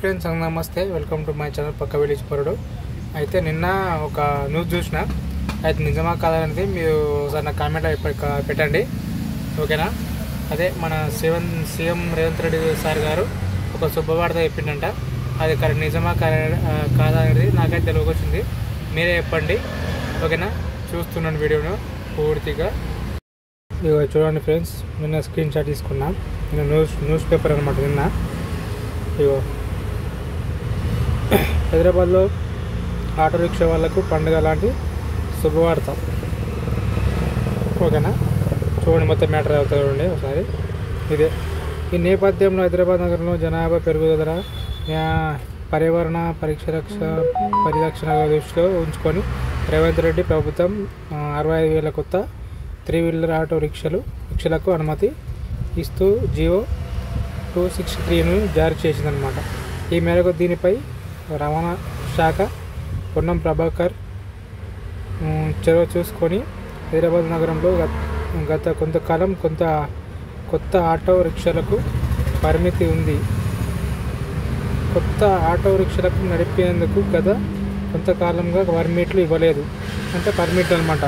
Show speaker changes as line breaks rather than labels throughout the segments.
Friends, నమస్తే. Welcome to my channel పక్క village పరుడు. అయితే నిన్న ఒక న్యూస్ చూసిన, అయితే నిజమా కాదనేది మీరు ఒకసారి నాకు కామెంట్ పెట్టండి, ఓకేనా? అదే మన సీఎం రేవంత్ రెడ్డి సార్ గారు ఒక శుభవార్త చెప్పిండంట. అది నిజమా కాదా అనేది నాకైతే తెలియకొచ్చింది. మీరే చెప్పండి, ఓకేనా? చూస్తున్నాను వీడియోను పూర్తిగా. ఇక చూడండి ఫ్రెండ్స్, నిన్న స్క్రీన్ షాట్ తీసుకున్నా. నిన్న న్యూస్ పేపర్ అనమాట. నిన్న ఇగో హైదరాబాద్లో ఆటో రిక్షా వాళ్ళకు పండుగ లాంటి శుభవార్త, ఓకేనా? చూడండి, మొత్తం మ్యాటర్ అవుతుంది ఒకసారి. ఇదే ఈ నేపథ్యంలో హైదరాబాద్ నగరంలో జనాభా పెరుగుదల, పర్యావరణ పరిరక్షణ దృష్టిలో ఉంచుకొని రేవంత్ రెడ్డి ప్రభుత్వం 65,000 కొత్త 3-వీలర్ ఆటో రిక్షలకు అనుమతి ఇస్తూ జియో 263ను జారీ చేసిందనమాట. ఈ మేరకు దీనిపై రవాణా శాఖ పొన్నం ప్రభాకర్ చొరవ చూసుకొని హైదరాబాద్ నగరంలో గత కొంతకాలం కొత్త ఆటో రిక్షాలకు పరిమితి ఉంది. కొత్త ఆటో రిక్షాలకు నడిపేందుకు గత కొంతకాలంగా పర్మిట్లు ఇవ్వలేదు. అంటే పర్మిట్లు అనమాట.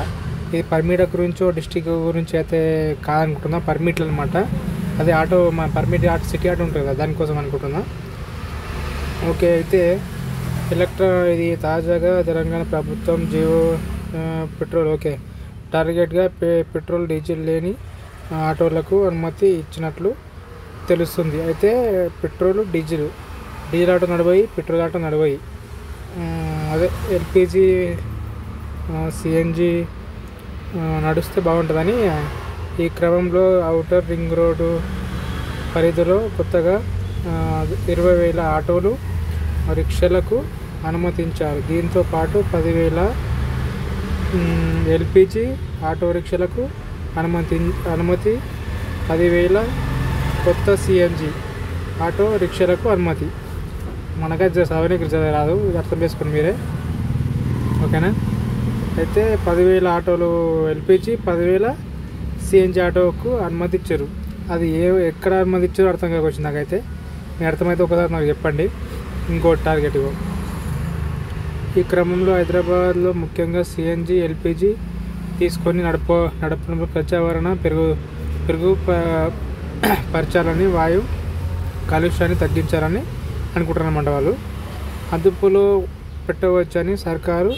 ఇది పర్మిట్ గురించో డిస్టిక్ గురించి అయితే కాదనుకుంటున్నా, పర్మిట్లు అనమాట. అదే auto permit auto city auto ఉంటుంది కదా, దానికోసం అనుకుంటున్నా. ఓకే, అయితే ఇది తాజాగా తెలంగాణ ప్రభుత్వం జియో పెట్రోల్ టార్గెట్గా పెట్రోల్ డీజిల్ లేని ఆటోలకు అనుమతి ఇచ్చినట్లు తెలుస్తుంది. అయితే డీజిల్ ఆటో నడవయి, పెట్రోల్ ఆటో నడవయి. అదే ఎల్పిజి సిఎన్జి నడుస్తే బాగుంటుందని ఈ క్రమంలో ఔటర్ రింగ్ రోడ్డు పరిధిలో కొత్తగా 20,000 ఆటోలు రిక్షాలకు అనుమతించారు. దీంతో పాటు 10,000 ఎల్పిజి ఆటో రిక్షాలకు అనుమతి 10,000 కొత్త సిఎన్జి ఆటో రిక్షాలకు అనుమతి. మనకైతే సవనికి రాదు, అర్థం చేసుకోండి మీరే, ఓకేనా? అయితే 10,000 ఆటోలు ఎల్పిజి, 10,000 సిఎన్జి ఆటోకు అనుమతి ఇచ్చారు. అది ఎక్కడ అనుమతి ఇచ్చారో అర్థం కాకొచ్చింది నాకైతే. మీ అర్థమైతే ఒకసారి నాకు చెప్పండి. ఇంకో టార్గెట్ ఈ క్రమంలో హైదరాబాద్లో ముఖ్యంగా సిఎన్జి ఎల్పిజి తీసుకొని నడపడంలో ప్రజావరణ పరచాలని, వాయు కాలుష్యాన్ని తగ్గించాలని అనుకుంటారన్నమాట. వాళ్ళు అదుపులో పెట్టవచ్చని సర్కారు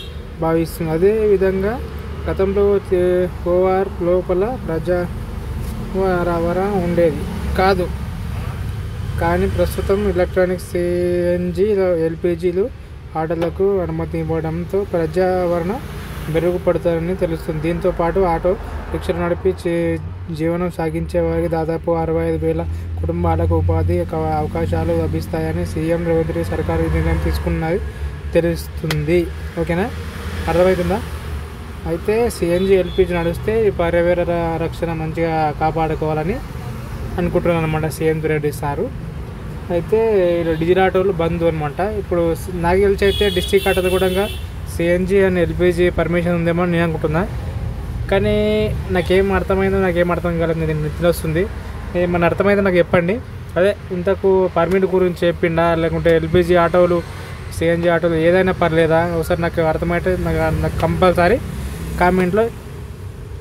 భావిస్తుంది. అదేవిధంగా గతంలో ఓఆర్ లోపల ప్రజావరణ ఉండేది కాదు, కానీ ప్రస్తుతం ఎలక్ట్రానిక్ సిఎన్జి ఎల్పిజిలు ఆటోలకు అనుమతి ఇవ్వడంతో ప్రజావరణ మెరుగుపడతారని తెలుస్తుంది. దీంతో పాటు ఆటో రిక్షాలు నడిపి జీవనం సాగించే వారికి దాదాపు 65,000 కుటుంబాలకు ఉపాధి అవకాశాలు లభిస్తాయని సీఎం రేవంత్ రెడ్డి సర్కారు నిర్ణయం తీసుకున్నది తెలుస్తుంది, ఓకేనా? అర్థమవుతుందా? అయితే సిఎన్జి ఎల్పిజి నడిస్తే ఈ పర్యావరణ రక్షణ మంచిగా కాపాడుకోవాలని అనుకుంటున్నాను అనమాట సీఎం రెడ్డి సారు. అయితే డీజిల్ ఆటోలు బంద్ అనమాట. ఇప్పుడు నాకు తెలిసి అయితే డిస్ట్రిక్ట్ ఆటోలు కూడా సిఎన్జి అండ్ ఎల్పిజి పర్మిషన్ ఉందేమో నేను అనుకుంటున్నా. కానీ నాకేం అర్థం కాలేదు. నేను నిద్ర వస్తుంది. ఏమన్నా అర్థమైతే నాకు చెప్పండి. అదే ఇంతకు పర్మిట్ గురించి చెప్పిండా, లేకుంటే ఎల్పిజి ఆటోలు సిఎన్జి ఆటోలు ఏదైనా పర్లేదా? ఒకసారి నాకు అర్థమైతే నాకు కంపల్సరీ కామెంట్లో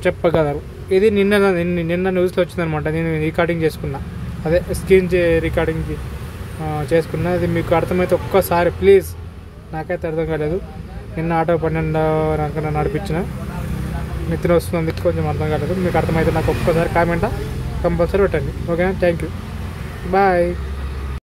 చెప్పగలరు. ఇది నిన్న న్యూస్లో వచ్చిందనమాట. నేను రికార్డింగ్ చేసుకున్నా, అదే స్క్రీన్ రికార్డింగ్ చేసుకున్నా. అది మీకు అర్థమైతే ఒక్కసారి ప్లీజ్, నాకైతే అర్థం కాలేదు. నిన్న ఆటో 12 నడిపించిన, నిద్ర వస్తుంది, కొంచెం అర్థం కాలేదు. మీకు అర్థమైతే నాకు ఒక్కసారి కామెంట్ కంపల్సరీ పెట్టండి, ఓకేనా? Thank you, bye.